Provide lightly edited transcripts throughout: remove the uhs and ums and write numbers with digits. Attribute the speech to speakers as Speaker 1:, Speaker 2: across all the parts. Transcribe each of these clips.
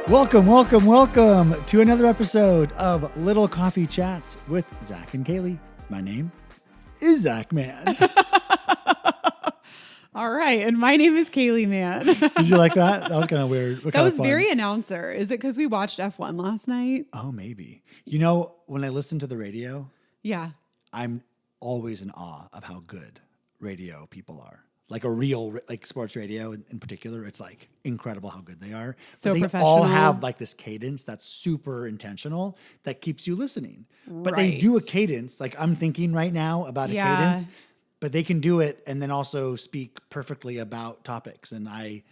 Speaker 1: Welcome to another episode of Little Coffee Chats with Zach and Kailey. My name is Zach Man.
Speaker 2: All right, and my name is Kailey Man.
Speaker 1: Did you like that? That was kind of weird.
Speaker 2: That was very announcer. Is it because we watched F1 last night?
Speaker 1: Oh, maybe. You know, when I listen to the radio,
Speaker 2: Yeah.
Speaker 1: I'm always in awe of how good radio people are. Like a real, like sports radio in particular, it's like incredible how good they are.
Speaker 2: So
Speaker 1: but they
Speaker 2: professional.
Speaker 1: all have like this cadence that's super intentional that keeps you listening. But they do a cadence. Like I'm thinking right now about a cadence, but they can do it and then also speak perfectly about topics. And I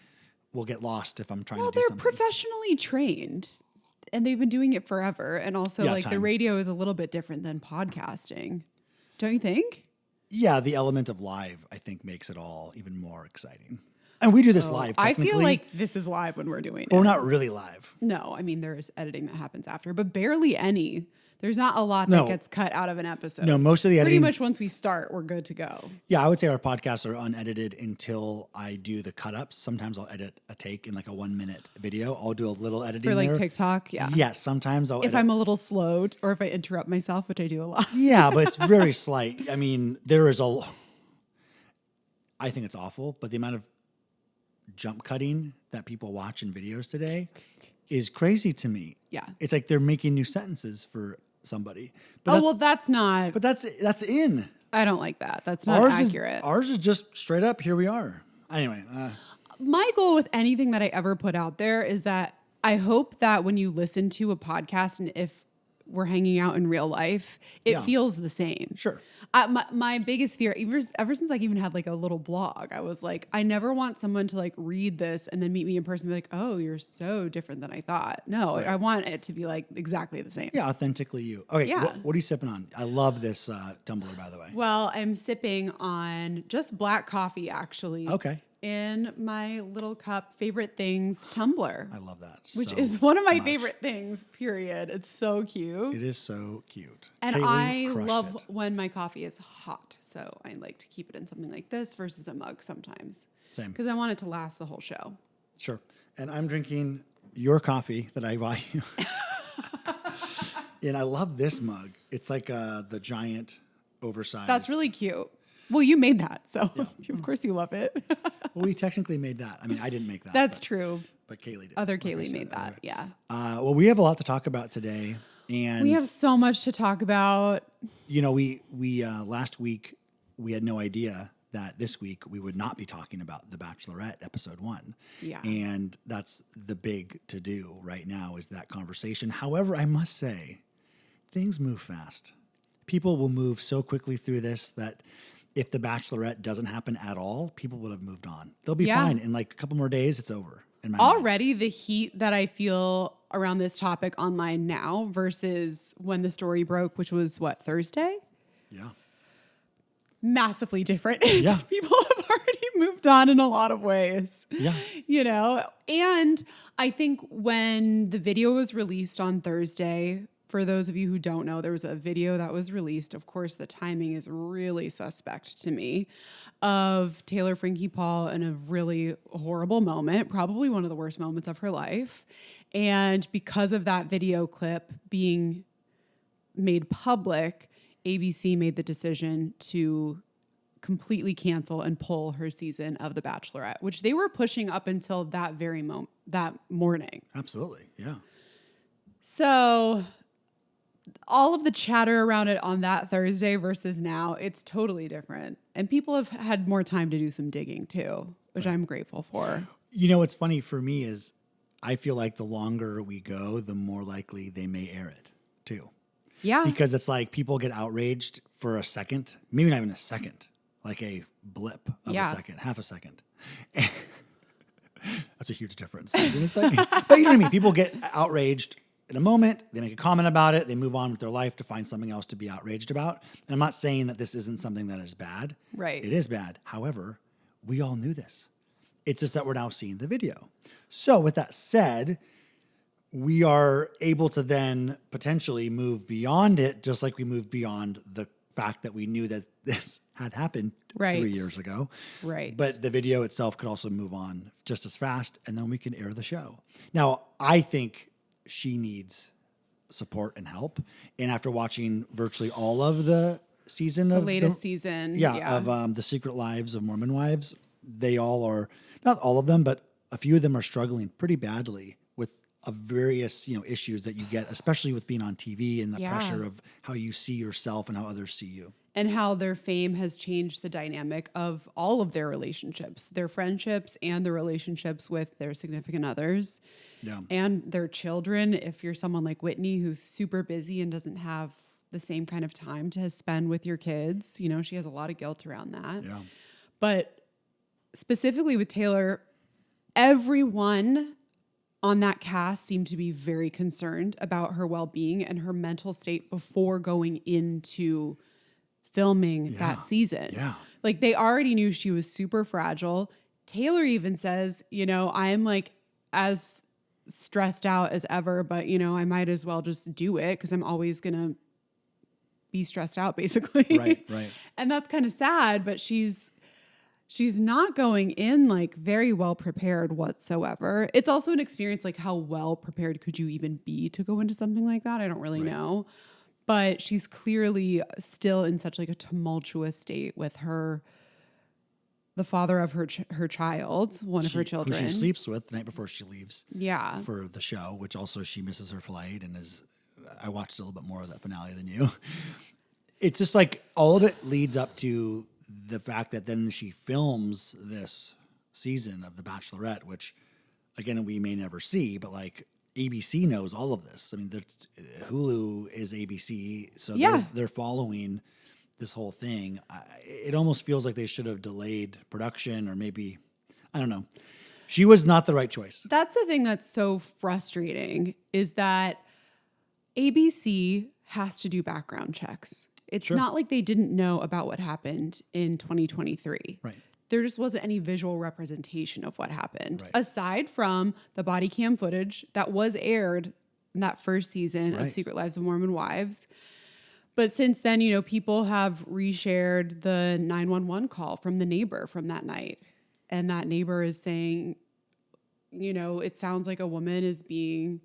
Speaker 1: will get lost if I'm trying to do
Speaker 2: they're
Speaker 1: something.
Speaker 2: professionally trained and they've been doing it forever. And also the radio is a little bit different than podcasting. Don't you think?
Speaker 1: Yeah, the element of live, I think, makes it all even more exciting. And we do this live, technically.
Speaker 2: I feel like this is live when we're doing it.
Speaker 1: We're not really live.
Speaker 2: No, I mean, there is editing that happens after, but barely any. There's not a lot that gets cut out of an episode.
Speaker 1: No, most of the editing.
Speaker 2: Pretty much once we start, we're good to go.
Speaker 1: Yeah, I would say our podcasts are unedited until I do the cut-ups. Sometimes I'll edit a take in like a 1 minute video. I'll do a little editing
Speaker 2: For like
Speaker 1: there.
Speaker 2: TikTok, yeah.
Speaker 1: Yes, sometimes I'll edit.
Speaker 2: If I'm a little slowed or if I interrupt myself, which I do a lot.
Speaker 1: Yeah, but it's very slight. I mean, there is I think it's awful, but the amount of jump cutting that people watch in videos today is crazy to me.
Speaker 2: Yeah.
Speaker 1: It's like they're making new sentences for somebody. But
Speaker 2: that's not.
Speaker 1: But that's in.
Speaker 2: I don't like that. That's not accurate.
Speaker 1: Ours is just straight up, here we are. Anyway.
Speaker 2: My goal with anything that I ever put out there is that I hope that when you listen to a podcast and if we're hanging out in real life, it feels the same.
Speaker 1: Sure.
Speaker 2: My biggest fear, ever since I even had like a little blog, I was like, I never want someone to like read this and then meet me in person and be like, oh, you're so different than I thought. No, right. I want it to be like exactly the same.
Speaker 1: Yeah, authentically you. Okay,
Speaker 2: yeah.
Speaker 1: What are you sipping on? I love this tumbler, by the way.
Speaker 2: Well, I'm sipping on just black coffee, actually.
Speaker 1: Okay.
Speaker 2: In my little cup favorite things tumbler.
Speaker 1: I love that.
Speaker 2: Which is one of my favorite things, period. It's so cute.
Speaker 1: It is so cute.
Speaker 2: And
Speaker 1: Kailey
Speaker 2: I love
Speaker 1: it.
Speaker 2: when my coffee is hot. So I like to keep it in something like this versus a mug sometimes.
Speaker 1: Same.
Speaker 2: Because I want it to last the whole show.
Speaker 1: Sure. And I'm drinking your coffee that I buy you. And I love this mug. It's like the giant oversized.
Speaker 2: That's really cute. Well, you made that, so of course you love it.
Speaker 1: Well, we technically made that. I mean, I didn't make that.
Speaker 2: That's true.
Speaker 1: But Kailey did.
Speaker 2: Other Kailey made that, yeah.
Speaker 1: Well, we have a lot to talk about today. And
Speaker 2: we have so much to talk about.
Speaker 1: You know, we last week, we had no idea that this week we would not be talking about The Bachelorette episode 1.
Speaker 2: Yeah.
Speaker 1: And that's the big to-do right now is that conversation. However, I must say, things move fast. People will move so quickly through this that if The Bachelorette doesn't happen at all, people would have moved on. They'll be fine. In like a couple more days, it's over. In my
Speaker 2: Already, the heat that I feel around this topic online now versus when the story broke, which was what, Thursday?
Speaker 1: Yeah.
Speaker 2: Massively different.
Speaker 1: Yeah.
Speaker 2: People have already moved on in a lot of ways.
Speaker 1: Yeah.
Speaker 2: You know, and I think when the video was released on Thursday, for those of you who don't know, there was a video that was released. Of course, the timing is really suspect to me of Taylor Frankie Paul in a really horrible moment, probably one of the worst moments of her life. And because of that video clip being made public, ABC made the decision to completely cancel and pull her season of The Bachelorette, which they were pushing up until that very that morning.
Speaker 1: Absolutely. Yeah.
Speaker 2: So all of the chatter around it on that Thursday versus now, it's totally different. And people have had more time to do some digging too, which I'm grateful for.
Speaker 1: You know, what's funny for me is I feel like the longer we go, the more likely they may air it too.
Speaker 2: Yeah.
Speaker 1: Because it's like people get outraged for a second, maybe not even a second, like a blip of a second, half a second. That's a huge difference between a second. But you know what I mean? People get outraged in a moment, they make a comment about it, they move on with their life to find something else to be outraged about. And I'm not saying that this isn't something that is bad.
Speaker 2: Right.
Speaker 1: It is bad. However, we all knew this. It's just that we're now seeing the video. So with that said, we are able to then potentially move beyond it, just like we moved beyond the fact that we knew that this had happened
Speaker 2: Right.
Speaker 1: 3 years ago.
Speaker 2: Right.
Speaker 1: But the video itself could also move on just as fast, and then we can air the show. Now, I think she needs support and help. And after watching virtually all of the season
Speaker 2: the
Speaker 1: of
Speaker 2: latest season.
Speaker 1: of The Secret Lives of Mormon Wives, they all are, not all of them, but a few of them are struggling pretty badly with various, issues that you get, especially with being on TV and the pressure of how you see yourself and how others see you.
Speaker 2: And how their fame has changed the dynamic of all of their relationships, their friendships and the relationships with their significant others and their children. If you're someone like Whitney, who's super busy and doesn't have the same kind of time to spend with your kids, she has a lot of guilt around that.
Speaker 1: Yeah.
Speaker 2: But specifically with Taylor, everyone on that cast seemed to be very concerned about her well-being and her mental state before going into filming that season.
Speaker 1: Yeah.
Speaker 2: Like, they already knew she was super fragile. Taylor even says, I'm like as stressed out as ever, but I might as well just do it because I'm always going to be stressed out, basically.
Speaker 1: Right.
Speaker 2: And that's kind of sad, but she's not going in like very well prepared whatsoever. It's also an experience, like how well prepared could you even be to go into something like that? I don't really know. But she's clearly still in such like a tumultuous state with the father of her child, one of her children.
Speaker 1: Who she sleeps with the night before she leaves
Speaker 2: Yeah.
Speaker 1: for the show, which also she misses her flight and I watched a little bit more of that finale than you. It's just like all of it leads up to the fact that then she films this season of The Bachelorette, which again, we may never see, but like ABC knows all of this. I mean, Hulu is ABC, so they're following this whole thing. It almost feels like they should have delayed production, or maybe, I don't know. She was not the right choice.
Speaker 2: That's the thing that's so frustrating, is that ABC has to do background checks. It's not like they didn't know about what happened in 2023.
Speaker 1: Right.
Speaker 2: There just wasn't any visual representation of what happened,
Speaker 1: Right.
Speaker 2: aside from the body cam footage that was aired in that first season
Speaker 1: Right.
Speaker 2: of Secret Lives of Mormon Wives. But since then, people have reshared the 911 call from the neighbor from that night. And that neighbor is saying, it sounds like a woman is being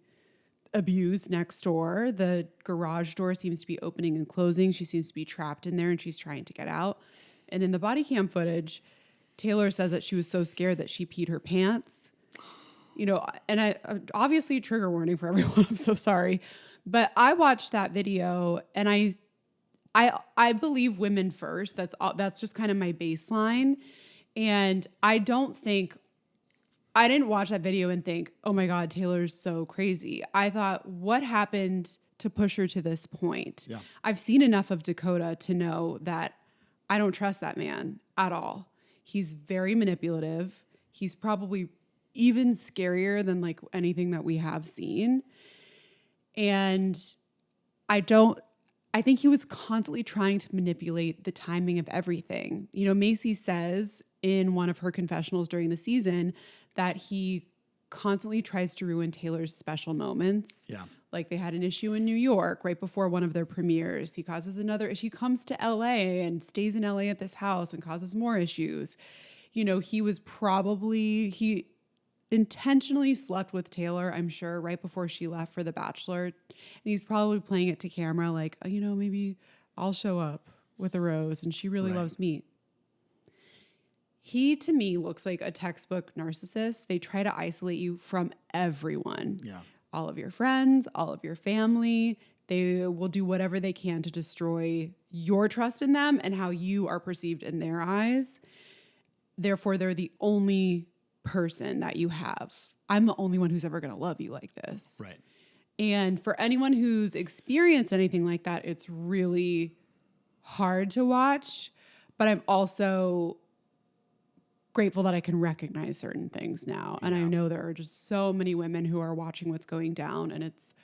Speaker 2: abused next door. The garage door seems to be opening and closing. She seems to be trapped in there and she's trying to get out. And in the body cam footage, Taylor says that she was so scared that she peed her pants. And I obviously, trigger warning for everyone. I'm so sorry. But I watched that video and I believe women first. That's just kind of my baseline. And I didn't watch that video and think, oh my God, Taylor's so crazy. I thought, what happened to push her to this point?
Speaker 1: Yeah.
Speaker 2: I've seen enough of Dakota to know that I don't trust that man at all. He's very manipulative. He's probably even scarier than like anything that we have seen. And I think he was constantly trying to manipulate the timing of everything. Macy says in one of her confessionals during the season that he constantly tries to ruin Taylor's special moments.
Speaker 1: Yeah.
Speaker 2: Like they had an issue in New York right before one of their premieres. He causes another issue. He comes to LA and stays in LA at this house and causes more issues. He intentionally slept with Taylor, I'm sure, right before she left for The Bachelor. And he's probably playing it to camera like, maybe I'll show up with a rose and she really loves me. He, to me, looks like a textbook narcissist. They try to isolate you from everyone.
Speaker 1: Yeah.
Speaker 2: All of your friends, all of your family. They will do whatever they can to destroy your trust in them and how you are perceived in their eyes. Therefore, they're the only person that you have. I'm the only one who's ever going to love you like this.
Speaker 1: Right.
Speaker 2: And for anyone who's experienced anything like that, it's really hard to watch. But I'm also grateful that I can recognize certain things now. And I know there are just so many women who are watching what's going down, and it's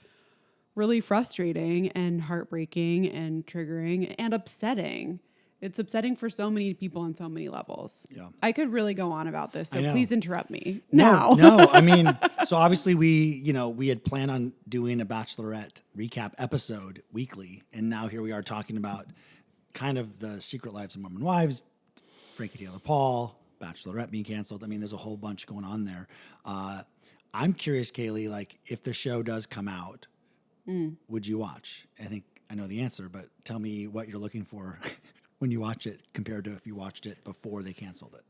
Speaker 2: really frustrating and heartbreaking and triggering and upsetting. It's upsetting for so many people on so many levels. Yeah. I could really go on about this, so please interrupt me now.
Speaker 1: No, I mean, so obviously we had planned on doing a Bachelorette recap episode weekly, and now here we are talking about kind of the Secret Lives of Mormon Wives, Frankie Taylor Paul, Bachelorette being canceled. I mean, there's a whole bunch going on there. I'm curious, Kailey, like if the show does come out, would you watch? I think I know the answer, but tell me what you're looking for when you watch it compared to if you watched it before they canceled it.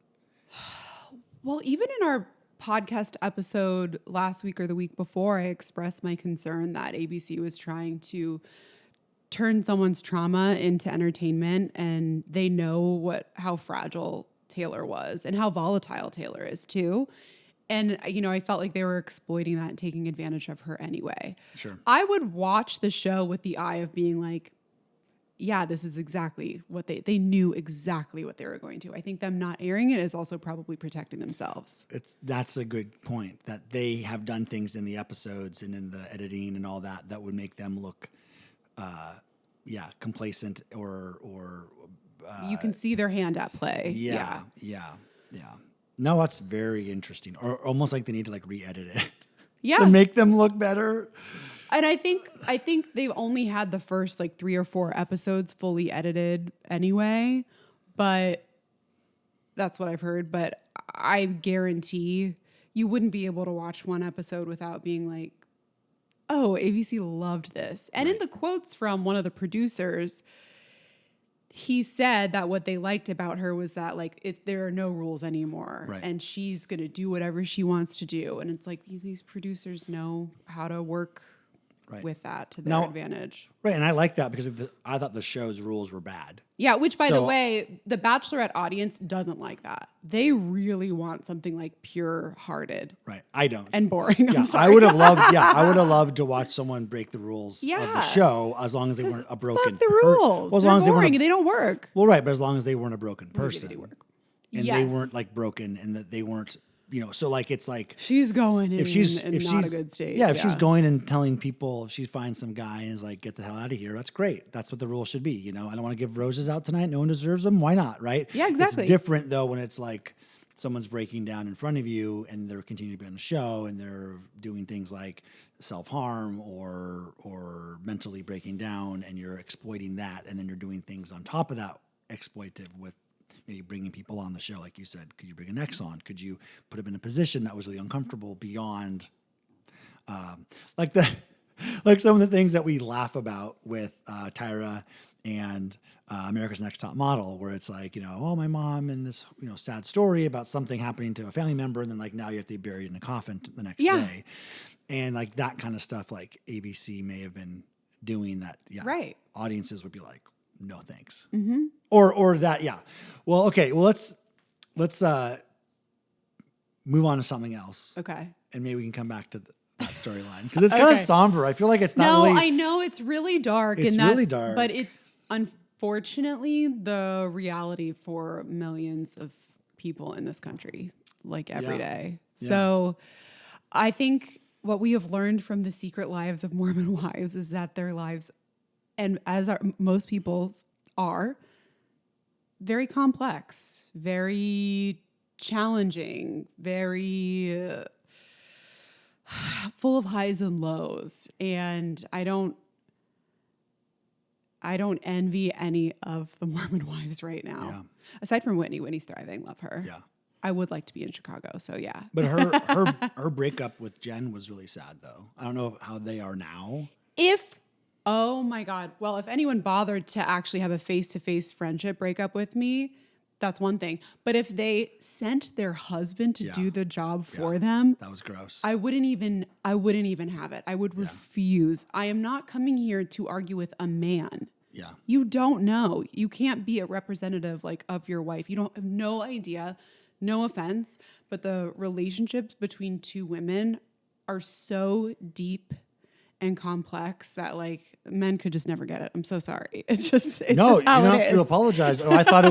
Speaker 2: Well, even in our podcast episode last week or the week before, I expressed my concern that ABC was trying to turn someone's trauma into entertainment, and they know how fragile Taylor was and how volatile Taylor is too. And, I felt like they were exploiting that and taking advantage of her anyway.
Speaker 1: Sure.
Speaker 2: I would watch the show with the eye of being like, yeah, this is exactly what they knew exactly what they were going to. I think them not airing it is also probably protecting themselves.
Speaker 1: That's a good point, that they have done things in the episodes and in the editing and all that would make them look, complacent or
Speaker 2: you can see their hand at play.
Speaker 1: Yeah. No, that's very interesting. Or almost like they need to like re-edit it to make them look better.
Speaker 2: And I think they've only had the first like 3 or 4 episodes fully edited anyway, but that's what I've heard. But I guarantee you wouldn't be able to watch one episode without being like, oh, ABC loved this. And in the quotes from one of the producers, he said that what they liked about her was that like there are no rules anymore, and she's going to do whatever she wants to do. And it's like these producers know how to work with that to their advantage.
Speaker 1: Right, and I like that because I thought the show's rules were bad.
Speaker 2: Yeah, which, by the way, the Bachelorette audience doesn't like that. They really want something like pure-hearted.
Speaker 1: Right, I don't.
Speaker 2: And boring.
Speaker 1: Yeah,
Speaker 2: I'm sorry.
Speaker 1: I would have loved to watch someone break the rules of the show as long as they weren't a broken
Speaker 2: person. Fuck the rules.
Speaker 1: Well,
Speaker 2: they're boring and they don't work.
Speaker 1: Well, right, but as long as they weren't a broken person.
Speaker 2: They work.
Speaker 1: And they weren't like broken and that they weren't, so like it's like
Speaker 2: she's going in
Speaker 1: she's
Speaker 2: not a good state.
Speaker 1: Yeah, if she's going and telling people, if she finds some guy and is like, get the hell out of here, that's great. That's what the rule should be. I don't want to give roses out tonight. No one deserves them. Why not? Right?
Speaker 2: Yeah, exactly.
Speaker 1: It's different though when it's like someone's breaking down in front of you and they're continuing to be on the show and they're doing things like self-harm or mentally breaking down and you're exploiting that, and then you're doing things on top of that exploitive with maybe bringing people on the show, like you said. Could you bring an ex on? Could you put him in a position that was really uncomfortable beyond, like some of the things that we laugh about with Tyra and America's Next Top Model, where it's like, oh, my mom and this, sad story about something happening to a family member, and then like now you have to be buried in a coffin the next day, and like that kind of stuff. Like ABC may have been doing that. Yeah,
Speaker 2: right.
Speaker 1: Audiences would be like, no thanks.
Speaker 2: Mm-hmm.
Speaker 1: Or that, yeah. Well, okay. Well, let's move on to something else.
Speaker 2: Okay.
Speaker 1: And maybe we can come back to that storyline because it's kind of somber. I feel like it's not really.
Speaker 2: No, I know it's really dark.
Speaker 1: It's really dark.
Speaker 2: But it's unfortunately the reality for millions of people in this country, like every day.
Speaker 1: Yeah.
Speaker 2: So I think what we have learned from the Secret Lives of Mormon Wives is that their lives, and as most people's are, very complex, very challenging, very full of highs and lows. And I don't envy any of the Mormon wives right now.
Speaker 1: Yeah.
Speaker 2: Aside from Whitney. Whitney's thriving. Love her.
Speaker 1: Yeah.
Speaker 2: I would like to be in Chicago. So yeah.
Speaker 1: But her breakup with Jen was really sad though. I don't know how they are now.
Speaker 2: Oh my God. Well, if anyone bothered to actually have a face-to-face friendship breakup with me, that's one thing. But if they sent their husband to do the job for them,
Speaker 1: that was gross.
Speaker 2: I wouldn't even have it. I would refuse. I am not coming here to argue with a man.
Speaker 1: Yeah.
Speaker 2: You don't know. You can't be a representative of your wife. You don't have no idea. No offense, but the relationships between two women are so deep and complex that men could just never get it. I'm so sorry. It's just how it is.
Speaker 1: No, you don't have to apologize. Oh, I thought it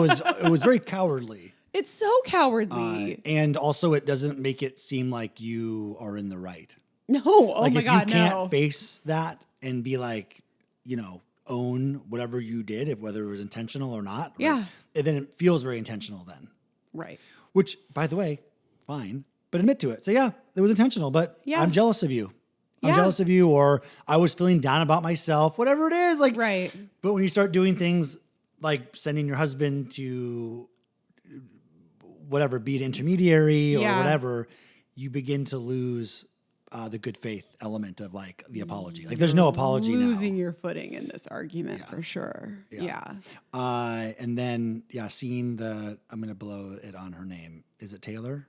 Speaker 1: was very cowardly.
Speaker 2: It's so cowardly.
Speaker 1: And also it doesn't make it seem like you are in the right.
Speaker 2: No. Oh my God,
Speaker 1: no. If you can't face that and be own whatever you did, whether it was intentional or not. Right?
Speaker 2: Yeah.
Speaker 1: And then it feels very intentional then.
Speaker 2: Right.
Speaker 1: Which, by the way, fine. But admit to it. Say, yeah, it was intentional, but I'm jealous of you. I'm jealous of you, or I was feeling down about myself, whatever it is.
Speaker 2: Right.
Speaker 1: But when you start doing things like sending your husband to whatever, be an intermediary or
Speaker 2: Yeah.
Speaker 1: whatever, you begin to lose the good faith element of like the apology. Like there's no apology
Speaker 2: Losing
Speaker 1: now.
Speaker 2: your footing in this argument for sure. Yeah.
Speaker 1: And then, seeing I'm going to blow it on her name. Is it Taylor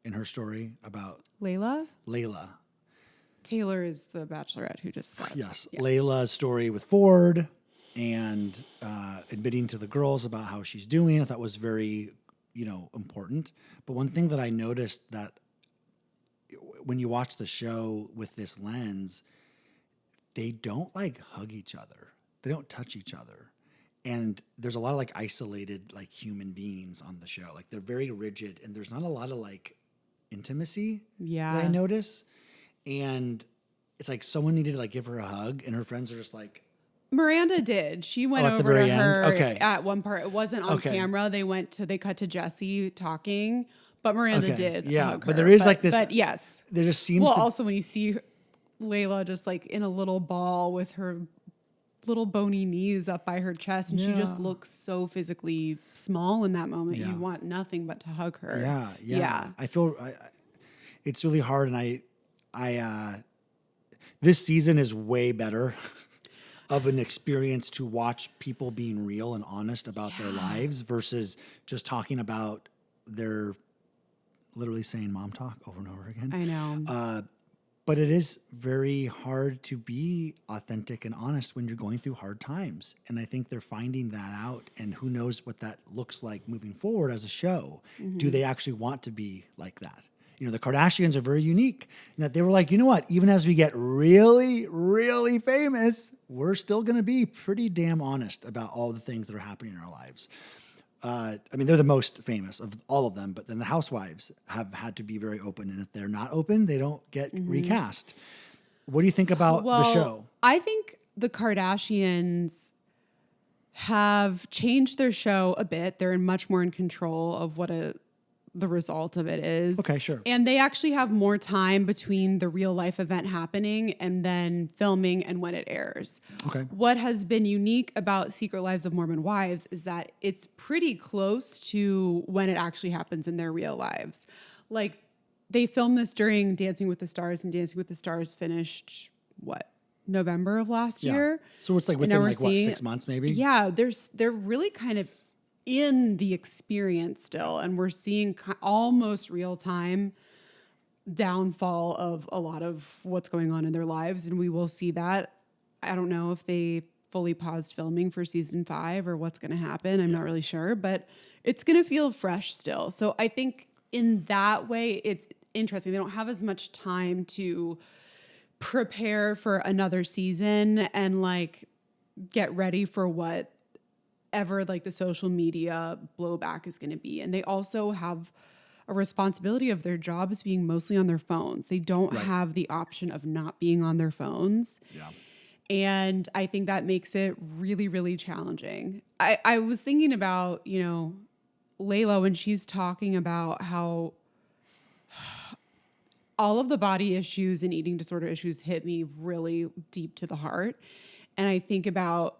Speaker 1: in her story about
Speaker 2: Layla?
Speaker 1: Layla?
Speaker 2: Taylor is the Bachelorette who just got.
Speaker 1: Yes. Yeah. Layla's story with Ford and admitting to the girls about how she's doing. I thought was very, important. But one thing that I noticed that when you watch the show with this lens, they don't like hug each other. They don't touch each other. And there's a lot of like isolated like human beings on the show. Like they're very rigid and there's not a lot of like intimacy that I notice. And it's like someone needed to like give her a hug and her friends are just like,
Speaker 2: Miranda did. She went
Speaker 1: at the
Speaker 2: over
Speaker 1: very
Speaker 2: to
Speaker 1: end?
Speaker 2: her
Speaker 1: Okay.
Speaker 2: at one part. It wasn't on camera. They cut to Jesse talking, but Miranda did.
Speaker 1: Yeah,
Speaker 2: hug
Speaker 1: but
Speaker 2: her.
Speaker 1: there is like this.
Speaker 2: But yes,
Speaker 1: there just seems
Speaker 2: well,
Speaker 1: to.
Speaker 2: also when you see Layla just like in a little ball with her little bony knees up by her chest, and she just looks so physically small in that moment. You want nothing but to hug her.
Speaker 1: Yeah. I feel it's really hard, and I this season is way better of an experience to watch people being real and honest about their lives versus just talking about their literally saying mom talk over and over again.
Speaker 2: I know.
Speaker 1: But it is very hard to be authentic and honest when you're going through hard times. And I think they're finding that out. And who knows what that looks like moving forward as a show. Mm-hmm. Do they actually want to be like that? The Kardashians are very unique in that they were like, you know what? Even as we get really, really famous, we're still going to be pretty damn honest about all the things that are happening in our lives. They're the most famous of all of them, but then the housewives have had to be very open. And if they're not open, they don't get recast. What do you think about the show?
Speaker 2: I think the Kardashians have changed their show a bit. They're much more in control of what the result of it is.
Speaker 1: Okay, sure.
Speaker 2: And they actually have more time between the real life event happening and then filming and when it airs.
Speaker 1: Okay.
Speaker 2: What has been unique about Secret Lives of Mormon Wives is that it's pretty close to when it actually happens in their real lives. Like they filmed this during Dancing with the Stars, and Dancing with the Stars finished November of last year.
Speaker 1: So it's like within 6 months maybe?
Speaker 2: Yeah, they're really kind of in the experience still, and we're seeing almost real time downfall of a lot of what's going on in their lives, and we will see that. I don't know if they fully paused filming for season 5 or what's going to happen. I'm not really sure, but it's going to feel fresh still. So I think in that way, it's interesting. They don't have as much time to prepare for another season and like get ready for whatever like the social media blowback is going to be. And they also have a responsibility of their jobs being mostly on their phones. They don't have the option of not being on their phones. Yeah. And I think that makes it really, really challenging. I was thinking about, Layla, when she's talking about how all of the body issues and eating disorder issues hit me really deep to the heart. And I think about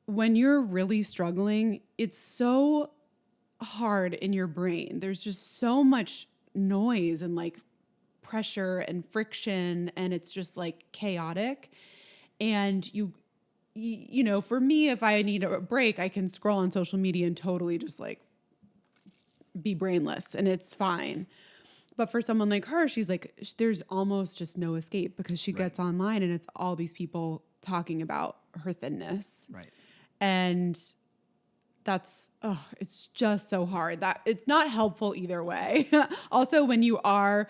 Speaker 2: when you're really struggling, it's so hard in your brain. There's just so much noise and like pressure and friction, and it's just like chaotic. And you for me, if I need a break, I can scroll on social media and totally just like be brainless, and it's fine. But for someone like her, she's like, there's almost just no escape because she gets online and it's all these people talking about her thinness.
Speaker 1: Right.
Speaker 2: And that's, it's just so hard. That it's not helpful either way. Also, when you are,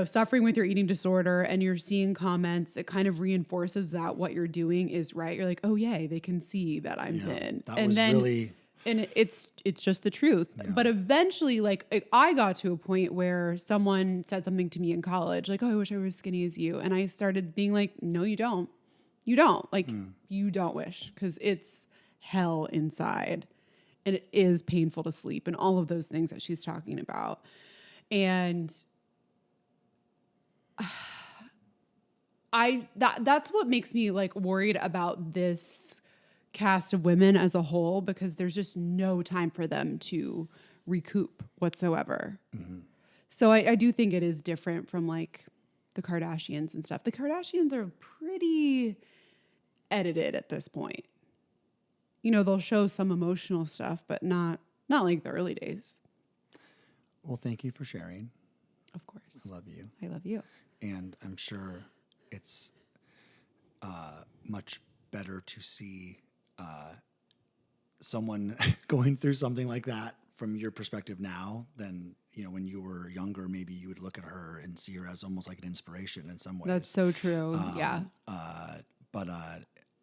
Speaker 2: suffering with your eating disorder and you're seeing comments, it kind of reinforces that what you're doing is right. You're like, oh, yay, they can see that I'm thin. And it's just the truth. Yeah. But eventually, like I got to a point where someone said something to me in college, like, oh, I wish I was as skinny as you. And I started being like, no, you don't. You don't. Like, you don't wish, because it's hell inside. And it is painful to sleep and all of those things that she's talking about. And that's what makes me like worried about this cast of women as a whole because there's just no time for them to recoup whatsoever. So I do think it is different from like the Kardashians and stuff. The Kardashians are pretty edited at this point. You know, they'll show some emotional stuff, but not like the early days.
Speaker 1: Well, thank you for sharing.
Speaker 2: Of course.
Speaker 1: I love you.
Speaker 2: I love you.
Speaker 1: And I'm sure it's much better to see someone going through something like that from your perspective now than, you know, when you were younger. Maybe you would look at her and see her as almost like an inspiration in some ways.
Speaker 2: That's so true. Yeah.
Speaker 1: But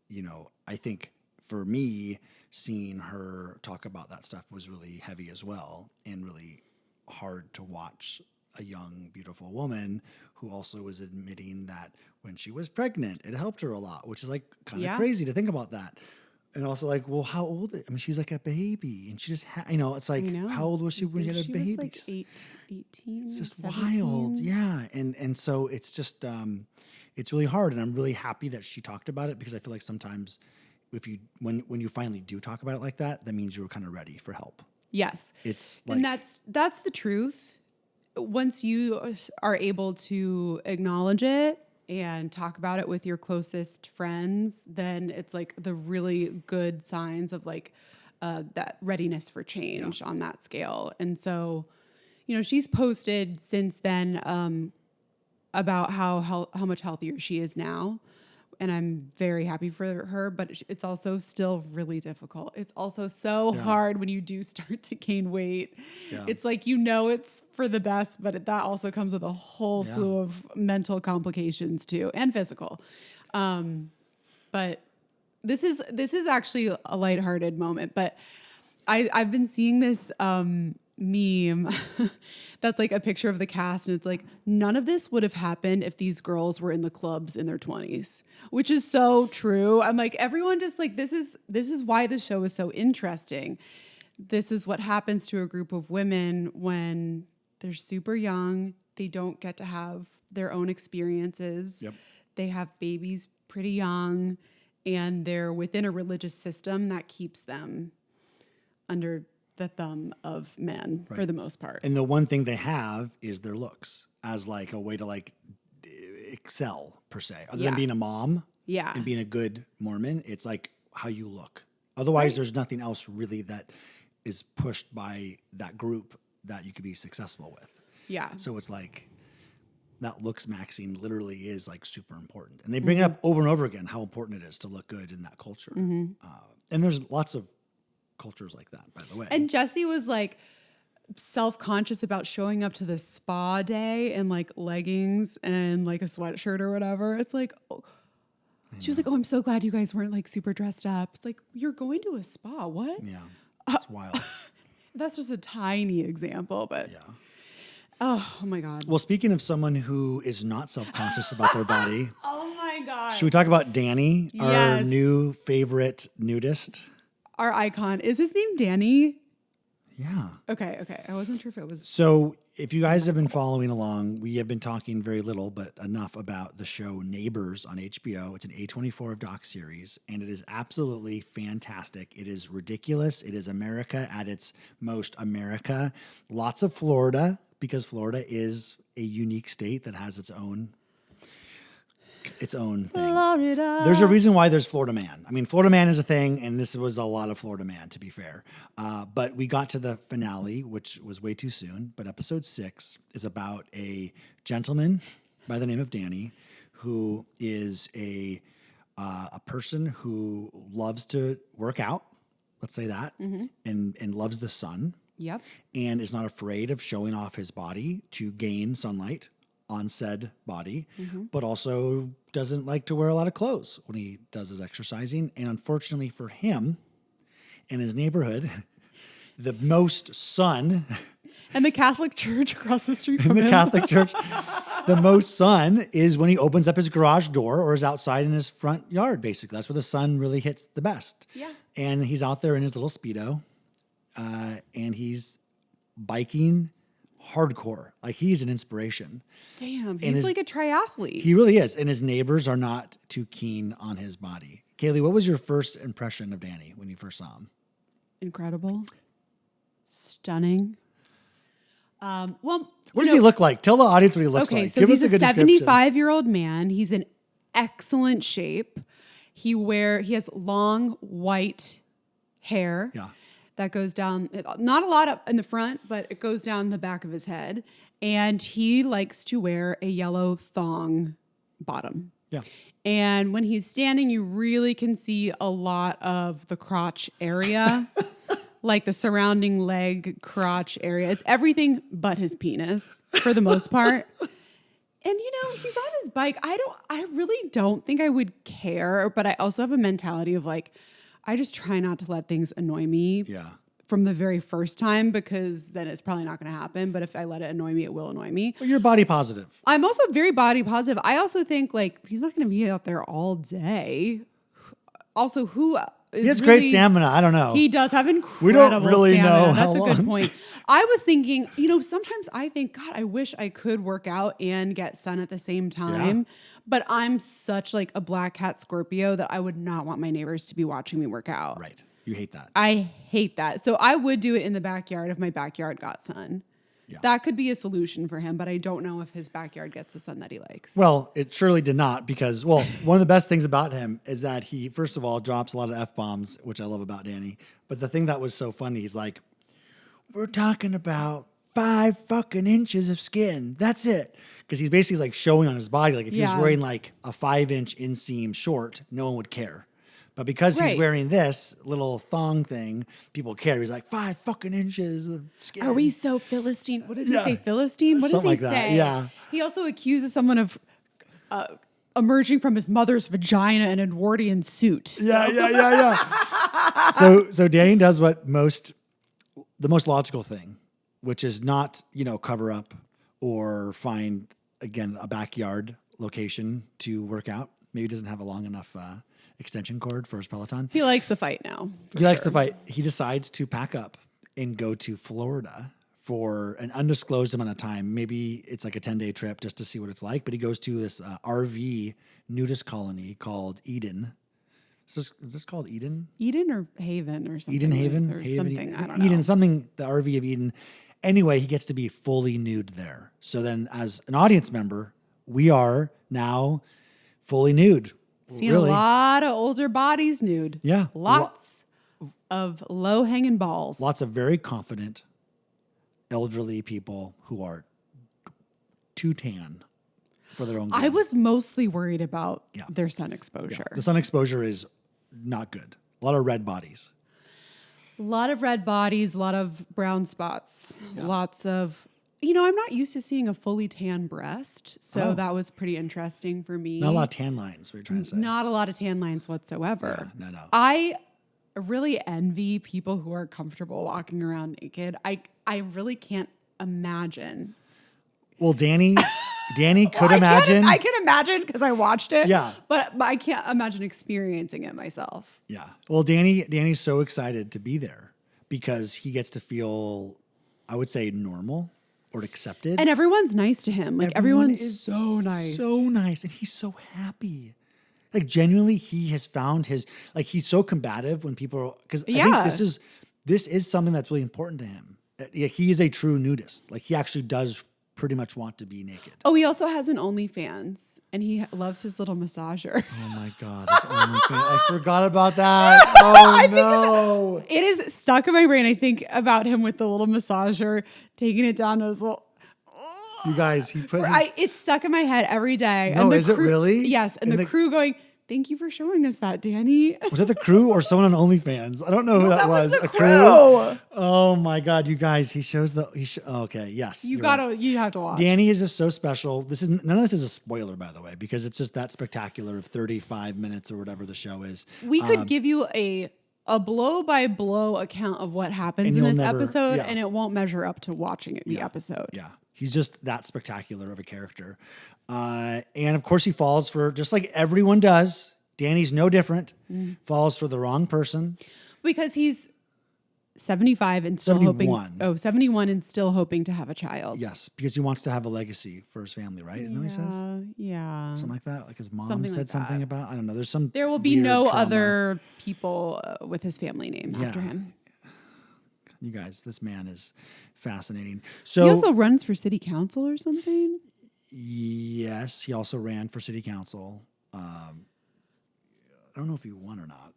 Speaker 1: you know, I think for me, seeing her talk about that stuff was really heavy as well, and really hard to watch a young, beautiful woman who also was admitting that when she was pregnant, it helped her a lot, which is like kind of crazy to think about that. And also like, well, how old? I mean, she's like a baby, and she just, you know, it's like, how old was she when she had a baby?
Speaker 2: Was like 18.
Speaker 1: It's just
Speaker 2: 17.
Speaker 1: wild. Yeah. And so it's just, it's really hard. And I'm really happy that she talked about it, because I feel like sometimes when you finally do talk about it like that, that means you're kind of ready for help.
Speaker 2: Yes.
Speaker 1: It's like,
Speaker 2: and that's the truth. Once you are able to acknowledge it and talk about it with your closest friends, then it's like the really good signs of like that readiness for change on that scale. And so, you know, she's posted since then about how much healthier she is now. And I'm very happy for her, but it's also still really difficult. It's also so hard when you do start to gain weight. Yeah. It's like, you know, it's for the best, but that also comes with a whole slew of mental complications too, and physical. But this is actually a lighthearted moment, but I've been seeing this meme that's like a picture of the cast, and it's like, none of this would have happened if these girls were in the clubs in their 20s, which is so true. I'm like, everyone just like, this is why the show is so interesting. This is what happens to a group of women when they're super young. They don't get to have their own experiences. Yep. They have babies pretty young, and they're within a religious system that keeps them under the thumb of men for the most part.
Speaker 1: And the one thing they have is their looks as like a way to like excel per se, other than being a mom and being a good Mormon. It's like how you look. Otherwise, there's nothing else really that is pushed by that group that you could be successful with. Yeah. So it's like that looks maxing literally is like super important. And they bring it up over and over again, how important it is to look good in that culture. And there's lots of cultures like that, by the way.
Speaker 2: And Jessie was like self-conscious about showing up to the spa day in like leggings and like a sweatshirt or whatever. It's like, she was like, oh, I'm so glad you guys weren't like super dressed up. It's like, you're going to a spa. What?
Speaker 1: Yeah. It's wild.
Speaker 2: That's just a tiny example, but yeah. Oh my God.
Speaker 1: Well, speaking of someone who is not self-conscious about their body.
Speaker 2: Oh my God.
Speaker 1: Should we talk about Danny, our new favorite nudist?
Speaker 2: Our icon. Is his name Danny?
Speaker 1: Yeah.
Speaker 2: Okay. I wasn't sure if it was.
Speaker 1: So if you guys have been following along, we have been talking very little, but enough about the show Neighbors on HBO. It's an A24 doc series, and it is absolutely fantastic. It is ridiculous. It is America at its most America. Lots of Florida, because Florida is a unique state that has its own thing. Florida. There's a reason why there's Florida Man. I mean, Florida Man is a thing, and this was a lot of Florida Man, to be fair. But we got to the finale, which was way too soon. But episode 6 is about a gentleman by the name of Danny, who is a person who loves to work out. Let's say that, and loves the sun. Yep. And is not afraid of showing off his body to gain sunlight on said body, but also doesn't like to wear a lot of clothes when he does his exercising. And unfortunately for him, in his neighborhood, the most sun...
Speaker 2: And the Catholic Church across the street from
Speaker 1: him.
Speaker 2: In the
Speaker 1: Catholic Church, the most sun is when he opens up his garage door or is outside in his front yard, basically. That's where the sun really hits the best. Yeah. And he's out there in his little Speedo, and he's biking hardcore. Like, he's an inspiration.
Speaker 2: Damn, he's like a triathlete.
Speaker 1: He really is. And his neighbors are not too keen on his body Kailey, what was your first impression of Danny when you first saw him?
Speaker 2: Incredible. Stunning. What
Speaker 1: does he look like? Tell the audience what he looks like.
Speaker 2: So he's a 75-year-old man. He's in excellent shape. He has long white hair that goes down, not a lot up in the front, but it goes down the back of his head. And he likes to wear a yellow thong bottom.
Speaker 1: Yeah.
Speaker 2: And when he's standing, you really can see a lot of the crotch area, like the surrounding leg crotch area. It's everything but his penis for the most part. And, he's on his bike. I really don't think I would care, but I also have a mentality of like, I just try not to let things annoy me from the very first time, because then it's probably not going to happen. But if I let it annoy me, it will annoy me.
Speaker 1: Well, you're body positive.
Speaker 2: I'm also very body positive. I also think like he's not going to be out there all day. Also,
Speaker 1: He has great stamina. I don't know.
Speaker 2: He does have incredible
Speaker 1: We don't really
Speaker 2: stamina.
Speaker 1: know
Speaker 2: That's
Speaker 1: how
Speaker 2: a
Speaker 1: long.
Speaker 2: good point. I was thinking, sometimes I think, God, I wish I could work out and get sun at the same time.
Speaker 1: Yeah.
Speaker 2: But I'm such like a black cat Scorpio that I would not want my neighbors to be watching me work out.
Speaker 1: Right. You hate that.
Speaker 2: I hate that. So I would do it in the backyard if my backyard got sun. Yeah. That could be a solution for him, but I don't know if his backyard gets the sun that he likes.
Speaker 1: Well, it surely did not, because, one of the best things about him is that he, first of all, drops a lot of F-bombs, which I love about Danny. But the thing that was so funny, he's like, we're talking about 5 fucking inches of skin. That's it. Because he's basically like showing on his body. Like if he was wearing like a 5-inch inseam short, no one would care. But because he's wearing this little thong thing, people care. He's like, 5 fucking inches of skin.
Speaker 2: Are we so Philistine? What does he say? Philistine? What
Speaker 1: Something
Speaker 2: does he
Speaker 1: like that,
Speaker 2: say?
Speaker 1: yeah.
Speaker 2: He also accuses someone of emerging from his mother's vagina in an Edwardian suit.
Speaker 1: Yeah. So Danny does the most logical thing, which is not, cover up or find, again, a backyard location to work out. Maybe he doesn't have a long enough extension cord for his Peloton.
Speaker 2: He likes the fight now.
Speaker 1: He likes the fight. He decides to pack up and go to Florida for an undisclosed amount of time. Maybe it's like a 10-day trip just to see what it's like. But he goes to this RV nudist colony called Eden. Is this called Eden?
Speaker 2: Eden or Haven or something?
Speaker 1: Eden Haven?
Speaker 2: Or
Speaker 1: Haven,
Speaker 2: something. I don't know.
Speaker 1: Eden, something, the RV of Eden. Anyway, he gets to be fully nude there. So then as an audience member, we are now fully nude.
Speaker 2: Seen a lot of older bodies nude.
Speaker 1: Yeah.
Speaker 2: Lots of low-hanging balls.
Speaker 1: Lots of very confident elderly people who are too tan for their own good.
Speaker 2: I was mostly worried about their sun exposure.
Speaker 1: The sun exposure is not good. A lot of red bodies.
Speaker 2: A lot of red bodies, a lot of brown spots, lots of... I'm not used to seeing a fully tan breast, so that was pretty interesting for me.
Speaker 1: Not a lot of tan lines, what you're trying to say.
Speaker 2: Not a lot of tan lines whatsoever.
Speaker 1: Yeah, no.
Speaker 2: I really envy people who are comfortable walking around naked. I really can't imagine.
Speaker 1: Well, Danny could imagine.
Speaker 2: I can imagine because I watched it.
Speaker 1: Yeah.
Speaker 2: But I can't imagine experiencing it myself.
Speaker 1: Yeah. Well, Danny's so excited to be there because he gets to feel, I would say, normal. Or accepted.
Speaker 2: And everyone's nice to him. Like everyone's so nice.
Speaker 1: So nice. And he's so happy. Like genuinely, he has found his, like he's so combative when people, because I think this is something that's really important to him. He is a true nudist. Like he actually does pretty much want to be naked.
Speaker 2: Oh, he also has an OnlyFans and he loves his little massager.
Speaker 1: Oh my God. His OnlyFans. I forgot about that. Oh no.
Speaker 2: It is stuck in my brain. I think about him with the little massager, taking it down to his little...
Speaker 1: You guys, he put
Speaker 2: it's stuck in my head every day.
Speaker 1: No,
Speaker 2: and
Speaker 1: is it really?
Speaker 2: Yes. And the crew going, thank you for showing us that, Danny.
Speaker 1: Was that the crew or someone on OnlyFans? I don't know who that was.
Speaker 2: The crew.
Speaker 1: Oh my God, you guys! He shows okay, yes.
Speaker 2: You have to watch.
Speaker 1: Danny is just so special. None of this is a spoiler, by the way, because it's just that spectacular of 35 minutes or whatever the show is.
Speaker 2: We could give you a blow by blow account of what happens in this episode, and it won't measure up to watching the episode.
Speaker 1: Yeah, he's just that spectacular of a character. And of course he falls for, just like everyone does, Danny's no different, falls for the wrong person.
Speaker 2: Because he's 75 and still
Speaker 1: 71.
Speaker 2: hoping. 71 and still hoping to have a child.
Speaker 1: Yes, because he wants to have a legacy for his family, right? Isn't that what he says?
Speaker 2: Yeah.
Speaker 1: Something like that. Like his mom
Speaker 2: Something
Speaker 1: said
Speaker 2: like
Speaker 1: something
Speaker 2: that.
Speaker 1: about. I don't know. There's some.
Speaker 2: There will be
Speaker 1: weird
Speaker 2: no
Speaker 1: trauma.
Speaker 2: other people with his family name after him.
Speaker 1: You guys, this man is fascinating.
Speaker 2: He
Speaker 1: So
Speaker 2: also runs for city council or something.
Speaker 1: yes, he also ran for city council. I don't know if he won or not.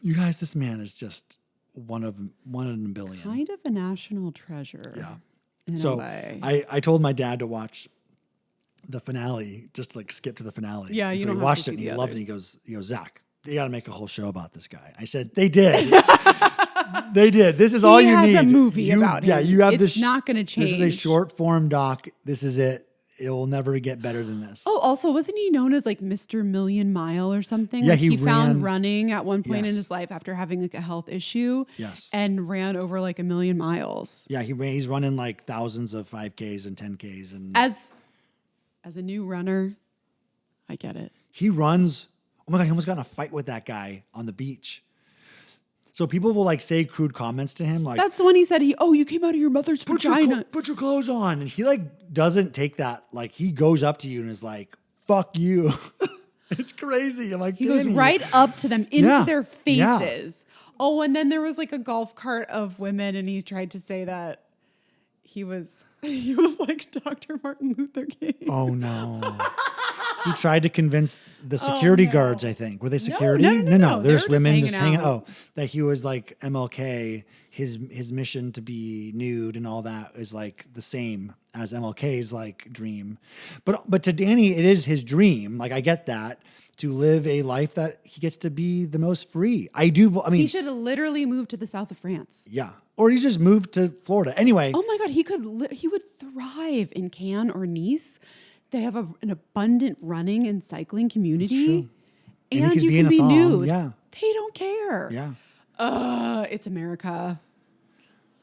Speaker 1: You guys, this man is just one in a billion.
Speaker 2: Kind of a national treasure.
Speaker 1: Yeah.
Speaker 2: In a
Speaker 1: So
Speaker 2: way.
Speaker 1: I told my dad to watch the finale, just to like skip to the finale.
Speaker 2: Yeah,
Speaker 1: and
Speaker 2: you
Speaker 1: so
Speaker 2: don't
Speaker 1: he
Speaker 2: have
Speaker 1: watched
Speaker 2: to
Speaker 1: it and
Speaker 2: see
Speaker 1: he
Speaker 2: the
Speaker 1: loved it. And
Speaker 2: others.
Speaker 1: he goes, Zach, they got to make a whole show about this guy. I said, they did. They did. This is all you need.
Speaker 2: He has a movie about him.
Speaker 1: Yeah, you have
Speaker 2: It's
Speaker 1: this.
Speaker 2: not gonna
Speaker 1: This is a
Speaker 2: change.
Speaker 1: short form doc. This is it. It will never get better than this.
Speaker 2: Oh, also, wasn't he known as like Mr. Million Mile or something?
Speaker 1: Yeah,
Speaker 2: like
Speaker 1: he
Speaker 2: found
Speaker 1: ran-
Speaker 2: running at one point in
Speaker 1: Yes.
Speaker 2: his life after having like a health issue.
Speaker 1: Yes.
Speaker 2: And ran over like 1,000,000 miles.
Speaker 1: Yeah, he's running like thousands of 5Ks and 10Ks. And
Speaker 2: As a new runner, I get it.
Speaker 1: he runs. Oh my God, he almost got in a fight with that guy on the beach. So people will like say crude comments to him like,
Speaker 2: That's the one he said, you came out of your mother's vagina.
Speaker 1: put your clothes on. And he like doesn't take that. Like he goes up to you and is like, fuck you. It's crazy. I'm like,
Speaker 2: He goes
Speaker 1: Danny.
Speaker 2: right up to them into
Speaker 1: Yeah.
Speaker 2: their
Speaker 1: Yeah.
Speaker 2: faces. Oh, and then there was like a golf cart of women, and he tried to say that he was like Dr. Martin Luther King.
Speaker 1: Oh no. He tried to convince the security guards, I think. Were they security?
Speaker 2: no. They were
Speaker 1: There's
Speaker 2: just
Speaker 1: women
Speaker 2: hanging
Speaker 1: just hanging.
Speaker 2: out.
Speaker 1: Oh, that he was like MLK. His mission to be nude and all that is like the same as MLK's like dream. But to Danny, it is his dream. Like I get that, to live a life that he gets to be the most free. I mean,
Speaker 2: He should have literally moved to the south of France.
Speaker 1: yeah. Or he just moved to Florida. Anyway,
Speaker 2: Oh my God, he would thrive in Cannes or Nice. They have an abundant running and cycling community.
Speaker 1: true. And he
Speaker 2: And
Speaker 1: could
Speaker 2: you
Speaker 1: be in
Speaker 2: can
Speaker 1: a
Speaker 2: be
Speaker 1: thong,
Speaker 2: nude.
Speaker 1: yeah.
Speaker 2: They don't care.
Speaker 1: yeah.
Speaker 2: It's America.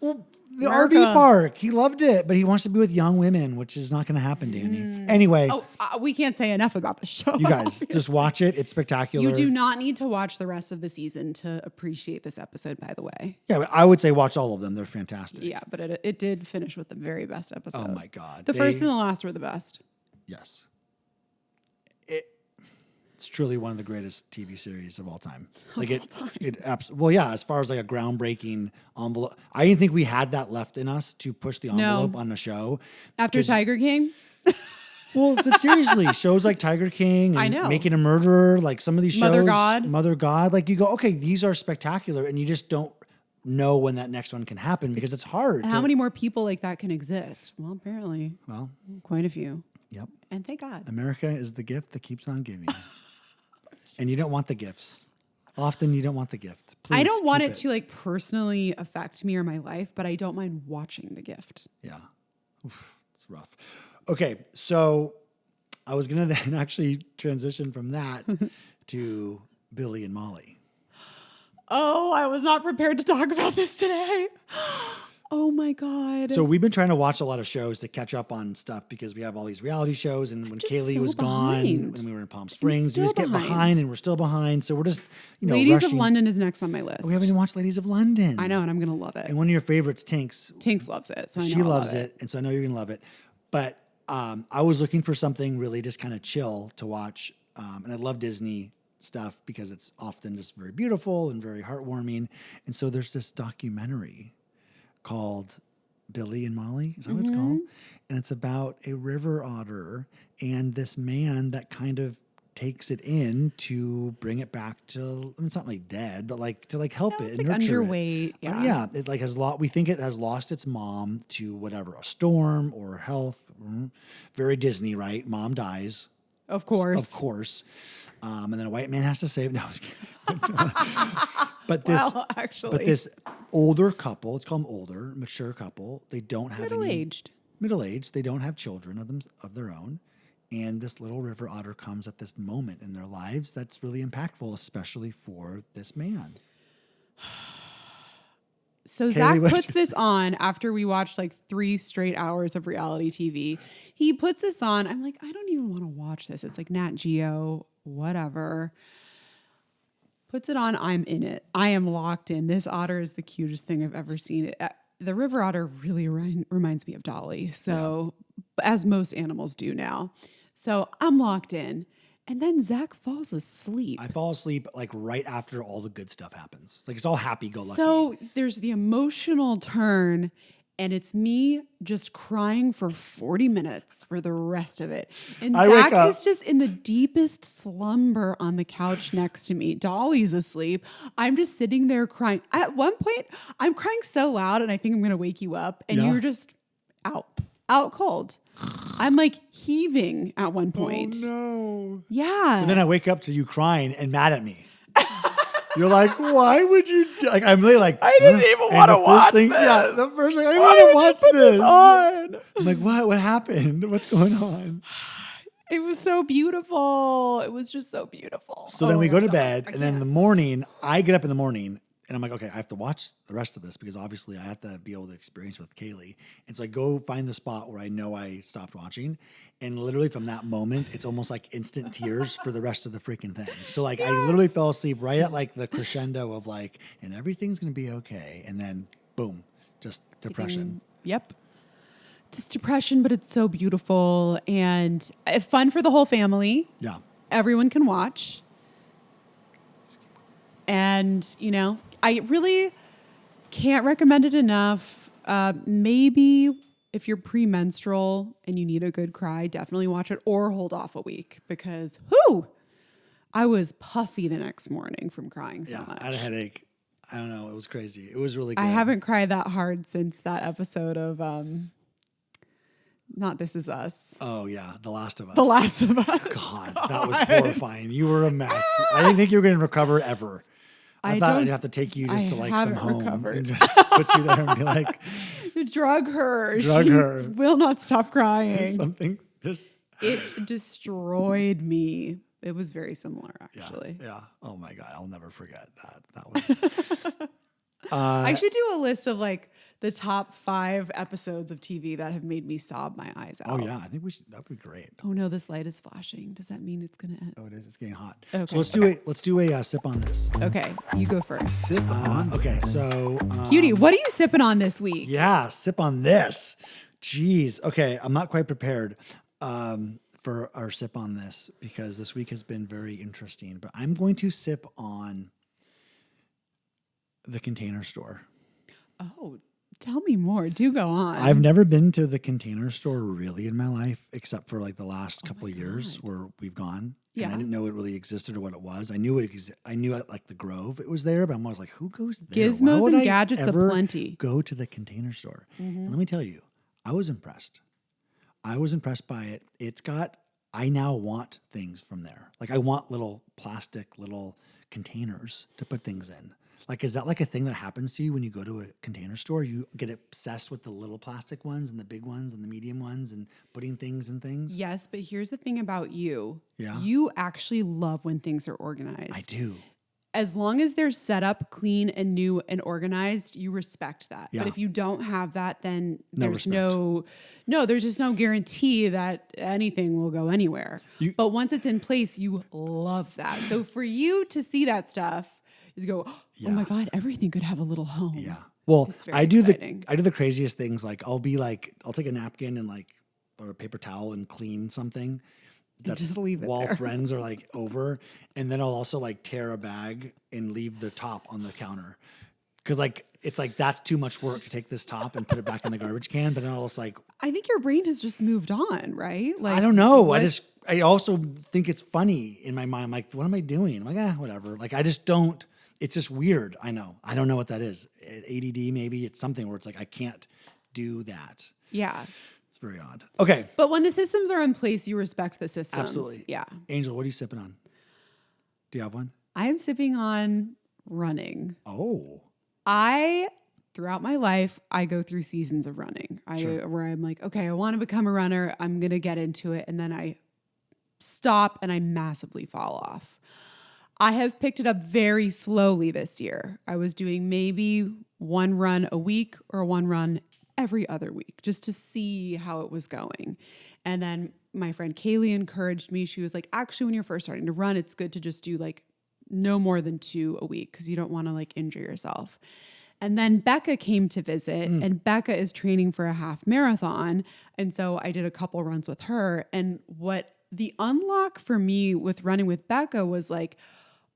Speaker 1: Well, the
Speaker 2: America.
Speaker 1: RV park, he loved it, but he wants to be with young women, which is not going to happen, Danny. Anyway,
Speaker 2: Oh, we can't say enough about the show.
Speaker 1: you guys just watch it. It's spectacular.
Speaker 2: You do not need to watch the rest of the season to appreciate this episode, by the way.
Speaker 1: Yeah, but I would say watch all of them. They're fantastic.
Speaker 2: Yeah, but it did finish with the very best episode.
Speaker 1: Oh my God.
Speaker 2: The first and the last were the best.
Speaker 1: Yes. It's truly one of the greatest TV series of all time. Like well, yeah, as far as like a groundbreaking envelope, I didn't think we had that left in us to push the envelope on a show.
Speaker 2: After
Speaker 1: 'Cause-
Speaker 2: Tiger King?
Speaker 1: Well, but seriously, shows like Tiger King and
Speaker 2: I know.
Speaker 1: Making a Murderer, like some of these shows,
Speaker 2: Mother God.
Speaker 1: like you go, okay, these are spectacular, and you just don't know when that next one can happen because it's hard.
Speaker 2: How many more people like that can exist? Well, apparently,
Speaker 1: Well,
Speaker 2: quite a few.
Speaker 1: yep.
Speaker 2: And thank God.
Speaker 1: America is the gift that keeps on giving. And you don't want the gifts. Often you don't want the gift. Please
Speaker 2: I don't want
Speaker 1: keep
Speaker 2: it to like personally affect me or my life, but I don't mind watching The Gift.
Speaker 1: Yeah. Oof, it's rough. Okay, so I was going to then actually transition from that to Billy and Molly.
Speaker 2: Oh, I was not prepared to talk about this today. Oh my God.
Speaker 1: So we've been trying to watch a lot of shows to catch up on stuff because we have all these reality shows. And when
Speaker 2: just
Speaker 1: Kailey
Speaker 2: so
Speaker 1: was gone
Speaker 2: behind.
Speaker 1: and we were in Palm Springs, we
Speaker 2: still
Speaker 1: just get
Speaker 2: behind.
Speaker 1: behind and we're still behind. So we're just,
Speaker 2: Ladies
Speaker 1: rushing.
Speaker 2: of London is next on my list.
Speaker 1: We haven't even watched Ladies of London.
Speaker 2: I know, and I'm going to love it.
Speaker 1: And one of your favorites, Tinks,
Speaker 2: Tinks loves it. So I know
Speaker 1: she
Speaker 2: I'll
Speaker 1: loves
Speaker 2: love
Speaker 1: it. And so I know you're going to love it. But I was looking for something really just kind of chill to watch. And I love Disney stuff because it's often just very beautiful and very heartwarming. And so there's this documentary called Billy and Molly. Is that what it's called? And it's about a river otter and this man that kind of takes it in to bring it back to, I mean, it's not like dead, but like to like help it
Speaker 2: it's
Speaker 1: and
Speaker 2: like
Speaker 1: nurture
Speaker 2: underweight.
Speaker 1: it.
Speaker 2: Yeah.
Speaker 1: Yeah. It like we think it has lost its mom to whatever, a storm or health. Very Disney, right? Mom dies.
Speaker 2: Of course.
Speaker 1: Of course. And then a white man has to save. No, I was kidding. But this,
Speaker 2: Well, actually.
Speaker 1: but this older couple, let's call them older, mature couple. They don't have
Speaker 2: Middle-aged.
Speaker 1: Middle-aged. They don't have children of their own. And this little river otter comes at this moment in their lives that's really impactful, especially for this man.
Speaker 2: So
Speaker 1: Kailey,
Speaker 2: Zach
Speaker 1: what's
Speaker 2: puts this on after we watched like 3 straight hours of reality TV. He puts this on. I'm like, I don't even want to watch this. It's like Nat Geo, whatever. puts it on, I'm in it. I am locked in. This otter is the cutest thing I've ever seen. The river otter really reminds me of Dolly. So, as most animals do now. So I'm locked in. And then Zach falls asleep.
Speaker 1: I fall asleep like right after all the good stuff happens. Like it's all happy-go-lucky.
Speaker 2: So there's the emotional turn, and it's me just crying for 40 minutes for the rest of it. And Zach is just in the deepest slumber on the couch next to me. Dolly's asleep. I'm just sitting there crying. At one point, I'm crying so loud, and I think I'm going to wake you up, and you're just out cold. I'm like heaving at one point.
Speaker 1: Oh, no.
Speaker 2: Yeah.
Speaker 1: And then I wake up to you crying and mad at me. You're like, why would you like? I'm really like,
Speaker 2: I didn't even want to watch this.
Speaker 1: Yeah, the first thing I want to watch this.
Speaker 2: On?
Speaker 1: I'm like, what happened? What's going on?
Speaker 2: It was so beautiful. It was just so beautiful.
Speaker 1: So then we go to bed, and then in the morning, I get up in the morning, and I'm like, okay, I have to watch the rest of this because obviously I have to be able to experience with Kailey. And so I go find the spot where I know I stopped watching. And literally from that moment, it's almost like instant tears for the rest of the freaking thing. So like I literally fell asleep right at like the crescendo of like, and everything's going to be okay. And then boom, just depression.
Speaker 2: Yep. Just depression, but it's so beautiful and fun for the whole family.
Speaker 1: Yeah.
Speaker 2: Everyone can watch. And, you know, I really can't recommend it enough. Maybe if you're premenstrual and you need a good cry, definitely watch it or hold off a week because, I was puffy the next morning from crying so much.
Speaker 1: I had a headache. I don't know. It was crazy. It was really good.
Speaker 2: I haven't cried that hard since that episode of, not This Is Us.
Speaker 1: Oh, yeah. The Last of Us.
Speaker 2: The Last of Us.
Speaker 1: God, that was horrifying. You were a mess. I didn't think you were going to recover ever. I thought I'd have to take you just to like some home and just put you there and be like,
Speaker 2: drug her.
Speaker 1: Drug her.
Speaker 2: Will not stop crying.
Speaker 1: Something.
Speaker 2: It destroyed me. It was very similar, actually.
Speaker 1: Yeah. Oh my God. I'll never forget that. That was.
Speaker 2: I should do a list of like the top 5 episodes of TV that have made me sob my eyes out.
Speaker 1: Oh yeah. I think we should. That'd be great.
Speaker 2: Oh no, this light is flashing. Does that mean it's going to end?
Speaker 1: Oh, it is. It's getting hot.
Speaker 2: Okay.
Speaker 1: So let's do a sip on this.
Speaker 2: Okay. You go first.
Speaker 1: Sip on. Okay. So.
Speaker 2: Cutie, what are you sipping on this week?
Speaker 1: Yeah. Sip on this. Jeez. Okay. I'm not quite prepared. For our sip on this because this week has been very interesting, but I'm going to sip on the Container Store.
Speaker 2: Oh, tell me more. Do go on.
Speaker 1: I've never been to the Container Store really in my life, except for like the last couple of years where we've gone.
Speaker 2: Yeah.
Speaker 1: And I didn't know it really existed or what it was. I knew I knew at like the Grove it was there, but I'm always like, who goes there?
Speaker 2: Gizmos and gadgets aplenty.
Speaker 1: Go to the Container Store. And let me tell you, I was impressed. I was impressed by it. I now want things from there. Like I want little plastic little containers to put things in. Like, is that like a thing that happens to you when you go to a Container Store? You get obsessed with the little plastic ones and the big ones and the medium ones and putting things in things?
Speaker 2: Yes, but here's the thing about you.
Speaker 1: Yeah.
Speaker 2: You actually love when things are organized.
Speaker 1: I do.
Speaker 2: As long as they're set up clean and new and organized, you respect that.
Speaker 1: Yeah.
Speaker 2: But if you don't have that, then
Speaker 1: No
Speaker 2: there's
Speaker 1: respect.
Speaker 2: there's just no guarantee that anything will go anywhere. But once it's in place, you love that. So for you to see that stuff is go, oh my God, everything could have a little home.
Speaker 1: Yeah. Well,
Speaker 2: It's very
Speaker 1: I do
Speaker 2: exciting.
Speaker 1: the craziest things. Like I'll take a napkin and like or a paper towel and clean something. That
Speaker 2: just leave it
Speaker 1: while
Speaker 2: there.
Speaker 1: friends are like over, and then I'll also like tear a bag and leave the top on the counter, because like it's like that's too much work to take this top and put it back in the garbage can. But then I'll just like
Speaker 2: I think your brain has just moved on, right? Like
Speaker 1: I don't know. I also think it's funny in my mind. I'm like, what am I doing? I'm like, whatever. Like I just don't. It's just weird. I know. I don't know what that is. ADD maybe. It's something where it's like I can't do that.
Speaker 2: Yeah.
Speaker 1: It's very odd. Okay.
Speaker 2: But when the systems are in place, you respect the systems.
Speaker 1: Absolutely.
Speaker 2: Yeah.
Speaker 1: Angel, what are you sipping on? Do you have one?
Speaker 2: I am sipping on running.
Speaker 1: Oh.
Speaker 2: Throughout my life, I go through seasons of running. Where I'm like, okay, I want to become a runner. I'm going to get into it. And then I stop and I massively fall off. I have picked it up very slowly this year. I was doing maybe one run a week or one run every other week just to see how it was going. And then my friend Kailey encouraged me. She was like, actually, when you're first starting to run, it's good to just do like no more than 2 a week because you don't want to like injure yourself. And then Becca came to visit, and Becca is training for a half marathon. And so I did a couple runs with her. And what the unlock for me with running with Becca was like,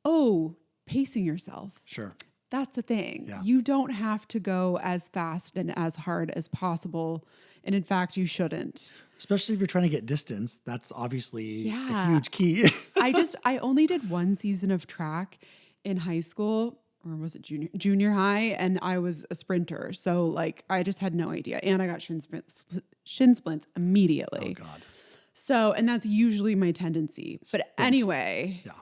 Speaker 2: oh, pacing yourself.
Speaker 1: Sure.
Speaker 2: That's a thing.
Speaker 1: Yeah.
Speaker 2: You don't have to go as fast and as hard as possible. And in fact, you shouldn't.
Speaker 1: Especially if you're trying to get distance. That's obviously a
Speaker 2: Yeah.
Speaker 1: huge key.
Speaker 2: I only did one season of track in high school, or was it junior high? And I was a sprinter. So like, I just had no idea. And I got shin splints immediately.
Speaker 1: Oh God.
Speaker 2: So, and that's usually my tendency. But anyway,
Speaker 1: Yeah.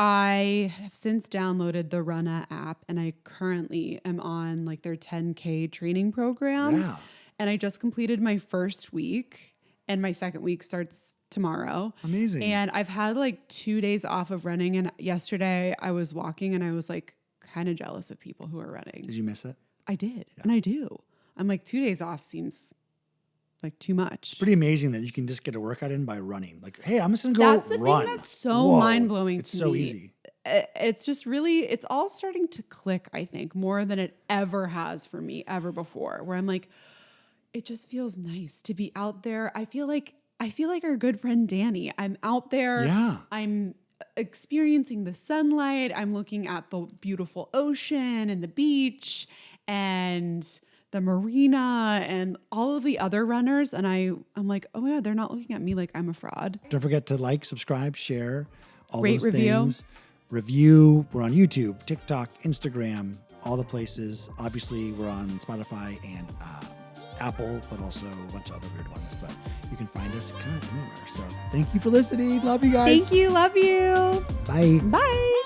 Speaker 2: I have since downloaded the Runna app, and I currently am on like their 10K training program.
Speaker 1: Yeah.
Speaker 2: And I just completed my first week, and my second week starts tomorrow.
Speaker 1: Amazing.
Speaker 2: And I've had like 2 days off of running. And yesterday I was walking and I was like kind of jealous of people who are running.
Speaker 1: Did you miss it?
Speaker 2: I did. Yeah. And I do. I'm like 2 days off seems like too much.
Speaker 1: Pretty amazing that you can just get a workout in by running. Like, hey, I'm just gonna go run.
Speaker 2: That's the thing that's so mind-blowing
Speaker 1: It's
Speaker 2: to
Speaker 1: so
Speaker 2: me.
Speaker 1: easy.
Speaker 2: It's just really, it's all starting to click, I think, more than it ever has for me ever before, where I'm like, it just feels nice to be out there. I feel like our good friend Danny. I'm out there.
Speaker 1: Yeah.
Speaker 2: I'm experiencing the sunlight. I'm looking at the beautiful ocean and the beach and the marina and all of the other runners. And I'm like, oh my God, they're not looking at me like I'm a fraud.
Speaker 1: Don't forget to like, subscribe, share, all
Speaker 2: Rate,
Speaker 1: those
Speaker 2: review.
Speaker 1: things. Review. We're on YouTube, TikTok, Instagram, all the places. Obviously, we're on Spotify and Apple, but also a bunch of other weird ones. But you can find us kind of anywhere. So thank you for listening. Love you guys.
Speaker 2: Thank you. Love you.
Speaker 1: Bye.
Speaker 2: Bye.